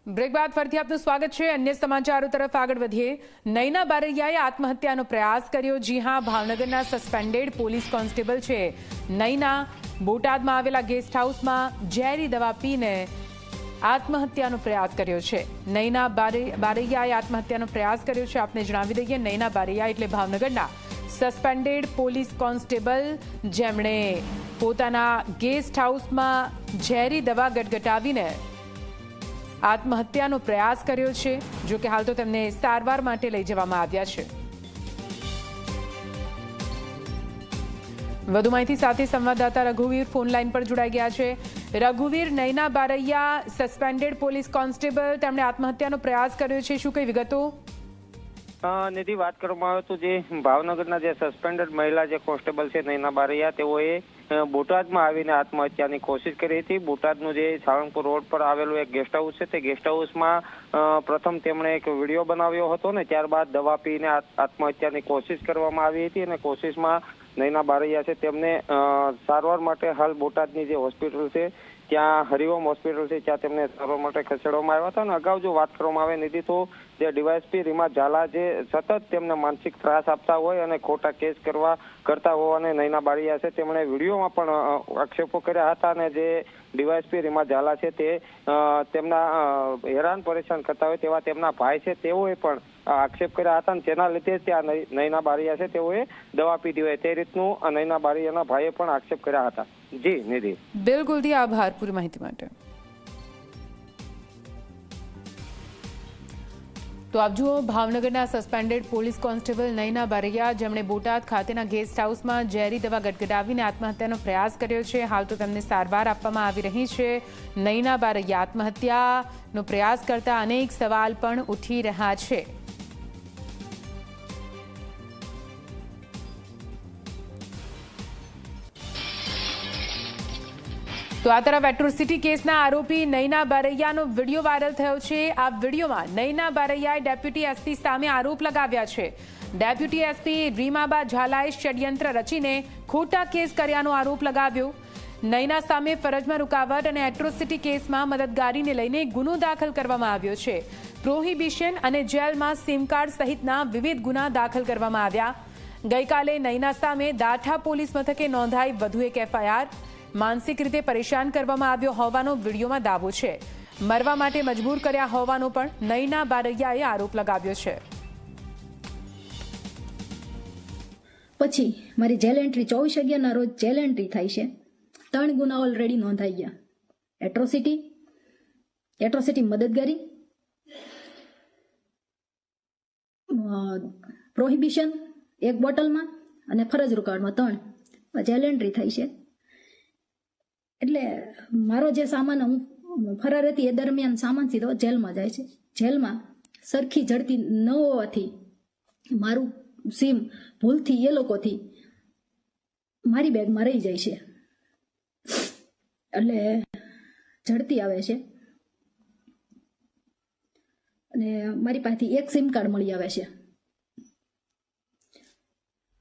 Break બાદ ફરીથી આપનું સ્વાગત છે। અન્ય સમાચારો તરફ આગળ વધીએ। નયના બારૈયાએ આત્મહત્યાનો પ્રયાસ કર્યો। જી હા, ભાવનગરના સસ્પેન્ડેડ પોલીસ કોન્સ્ટેબલ છે નયના બોટાદમાં આવેલા ગેસ્ટ હાઉસમાં ઝેરી દવા પીને આત્મહત્યાનો પ્રયાસ કર્યો છે। નયના બારૈયાએ આત્મહત્યાનો પ્રયાસ કર્યો છે। આપને જણાવી દઈએ, નયના બારૈયા એટલે ભાવનગરના સસ્પેન્ડેડ પોલીસ કોન્સ્ટેબલ, જેમણે પોતાના ગેસ્ટ હાઉસમાં ઝેરી દવા ગટગટાવીને આત્મહત્યાનો પ્રયાસ કર્યો છે। જો કે હાલ તો તેમને સારવાર માટે લઈ જવામાં આવ્યા છે। વધુ માહિતી સાથે સંવાદદાતા રઘુવીર ફોન લાઈન પર જોડાઈ ગયા છે। રઘુવીર, Nayana Baraiya suspended police constable, તેમણે આત્મહત્યાનો પ્રયાસ કર્યો છે, શું કઈ વિગતો? નિધિ, વાત કરવામાં આવે તો જે ભાવનગરના જે સસ્પેન્ડેડ મહિલા જે કોન્સ્ટેબલ છે નયના બારૈયા, તેઓએ બોટાદમાં આવીને આત્મહત્યાની કોશિશ કરી હતી। બોટાદનું જે સાળંગપુર રોડ પર આવેલું એક ગેસ્ટ હાઉસ છે, તે ગેસ્ટ હાઉસમાં પ્રથમ તેમણે એક વિડીયો બનાવ્યો હતો ને ત્યારબાદ દવા પીને આત્મહત્યાની કોશિશ કરવામાં આવી હતી અને કોશિશમાં નયના બારૈયા છે તેમને સારવાર માટે હાલ બોટાદની જે હોસ્પિટલ છે ત્યાં હરિઓમ હોસ્પિટલ છે ત્યાં તેમને સારવાર માટે ખસેડવામાં આવ્યા હતા। અને અગાઉ જો વાત કરવામાં આવે નિધિ, તો જે ડીવાયએસપી રીમા ઝાલા જે સતત તેમને માનસિક ત્રાસ આપતા હોય અને ખોટા કેસ કરતા હોવાને નયના બારૈયા છે તેમણે વિડીયોમાં પણ આક્ષેપો કર્યા હતા અને જે ડીવાયએસપી રીમા ઝાલા છે તે તેમના હેરાન પરેશાન કરતા હોય તેવા તેમના ભાઈ છે તેઓએ પણ આક્ષેપ કર્યા હતા અને તેના લીધે ત્યાં નયના બારૈયા છે તેઓએ દવા પીધી હોય તે રીતનું નયના બારૈયાના ભાઈએ પણ આક્ષેપ કર્યા હતા। જી નિધિ, બિલકુલ જી, આભાર પૂરી માહિતી માટે। તો આપ જુઓ, ભાવનગરના suspended police constable Nayana Baraiya, જેમણે બોટાદ ખાતેના ગેસ્ટ હાઉસમાં ઝેરી દવા ગટગટાવીને આત્મહત્યાનો પ્રયાસ કર્યો છે। હાલ તો તેમને સારવાર આપવામાં આવી રહી છે। નયના બારૈયા આત્મહત્યાનો પ્રયાસ કરતા અનેક સવાલ પણ ઉઠી રહ્યા છે। તો આ તરફ એટ્રોસિટી કેસના આરોપી નયના બારૈયાનો વિડીયો વાયરલ થયો છે। આ વિડીયોમાં નયના બારૈયાએ ડેપ્યુટી એસપી સામે આરોપ લગાવ્યા છે। ડેપ્યુટી એસપી રીમાબા ઝાલાએ ષડયંત્ર રચીને ખોટા કેસ કર્યાનો આરોપ લગાવ્યો। નયના સામે ફરજમાં રૂકાવટ અને એટ્રોસિટી કેસમાં મદદગારીને લઈને ગુનો દાખલ કરવામાં આવ્યો છે। પ્રોહિબિશન અને જેલમાં સિમ કાર્ડ સહિતના વિવિધ ગુના દાખલ કરવામાં આવ્યા। ગઈકાલે નયના સામે દાઠા પોલીસ મથકે નોંધાઈ વધુ એક એફઆઈઆર। માનસિક રીતે પરેશાન કરવામાં આવ્યો હોવાનો વિડીયોમાં દાવો છે। મરવા માટે મજબૂર કર્યા હોવાનો પણ નયના બારૈયાએ આરોપ લગાવ્યો છે। પછી મારી જેલ એન્ટ્રી 24/11 રોજ જેલ એન્ટ્રી થાય છે। 3 ગુના ઓલરેડી નોંધાઈ ગયા। એટ્રોસિટી મદદગારી, પ્રોહિબિશન 1 બોટલમાં અને ફરજ રૂકાવટમાં 3 જેલ એન્ટ્રી થાય છે। એટલે મારો જે સામાન હું ફરાર હતી એ દરમિયાન સામાન સીધો જેલમાં જાય છે। જેલમાં સરખી જડતી ન હોવાથી મારું સિમ ભૂલથી એ લોકોથી મારી બેગમાં રહી જાય છે, એટલે ઝડતી આવે છે અને મારી પાસેથી 1 સિમ કાર્ડ મળી આવે છે।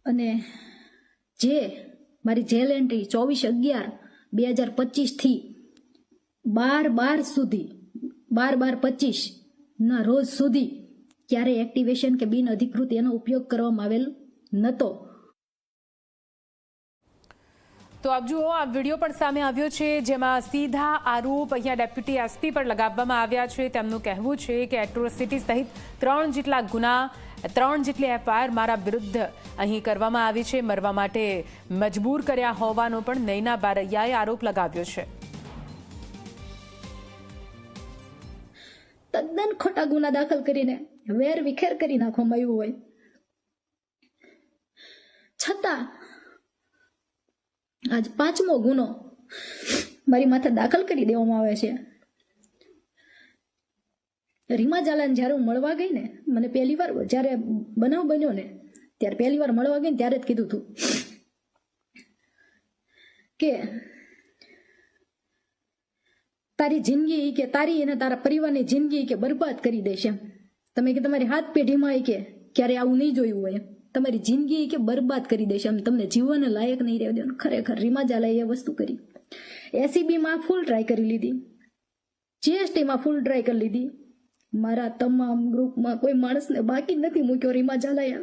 અને જે મારી જેલ એન્ટ્રી 24/11/2025 થી 12/12 સુધી 12/12/25 ના રોજ સુધી ક્યારે એક્ટિવેશન કે બિન અધિકૃત એનો ઉપયોગ કરવામાં આવેલ નહોતો। તો આપ જુઓ, આ વિડીયો પણ સામે આવ્યો છે, જેમાં સીધા આરોપ અહીંયા ડેપ્યુટી એસપી પર લગાવવામાં આવ્યા છે। તેમનું કહેવું છે કે એટ્રોસિટી સહિત 3 જેટલા ગુના, 3 જેટલી એફઆઈઆર મારા વિરુદ્ધ અહીં કરવામાં આવી છે। મરવા માટે મજબૂર કર્યા હોવાનો પણ નયના બારૈયાએ આરોપ લગાવ્યો છે। તદ્દન ખોટા ગુના દાખલ કરીને વેર વિખેર કરી નાખવામાં આવ્યું હોય છતાં આજ 5મો ગુનો મારી માથે દાખલ કરી દેવામાં આવે છે। રીમા ઝાલાને જ્યારે હું મળવા ગઈ ને, મને પહેલી વાર જ્યારે બનાવ બન્યો ને ત્યારે પહેલી વાર મળવા ગઈ ને ત્યારે જ કીધું હતું કે તારી જિંદગી કે તારી અને તારા પરિવારની જિંદગી કે બરબાદ કરી દેશે। તમે કે તમારી હાથ પેઢીમાં કે ક્યારે આવું નહીં જોયું હોય, તમારી જિંદગી કે બરબાદ કરી દેશે, તમને જીવન લાયક નહીં રહેવા દેવાનું। ખરેખર રીમા ઝાલાએ એ વસ્તુ કરી। એસીબીમાં ફૂલ ટ્રાય કરી લીધી, જીએસટીમાં ફૂલ ટ્રાય કરી લીધી. મારા તમામ ગ્રુપમાં કોઈ માણસને બાકી નથી મૂક્યો રીમા ઝાલાએ.